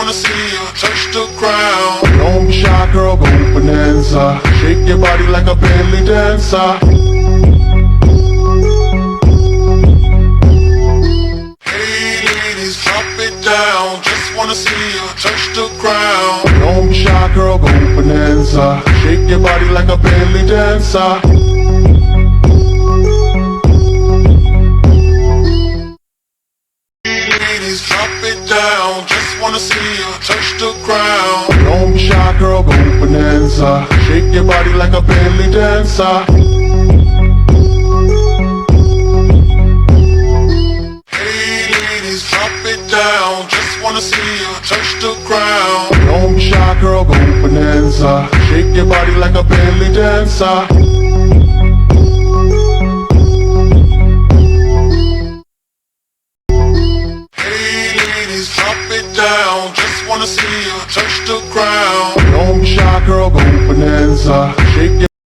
wanna see you touch the ground. Don't be shy, girl, go bonanza. Shake your body like a belly dancer. Hey ladies, drop it down. Just wanna see you touch the ground. Don't be shy, girl, go bonanza. Shake your body like a belly dancer. Hey ladies, drop it down. Just wanna see you touch the ground. Don't be shy, girl, go bonanza. Shake your body like a belly dancer. Hey ladies, drop it down. Just wanna see you touch the ground. Don't be shy, girl, go bonanza. Shake your body like a belly dancer. Hey ladies, drop it down. Just wanna see you touch the ground. Don't be shy, girl, go bonanza. Shake your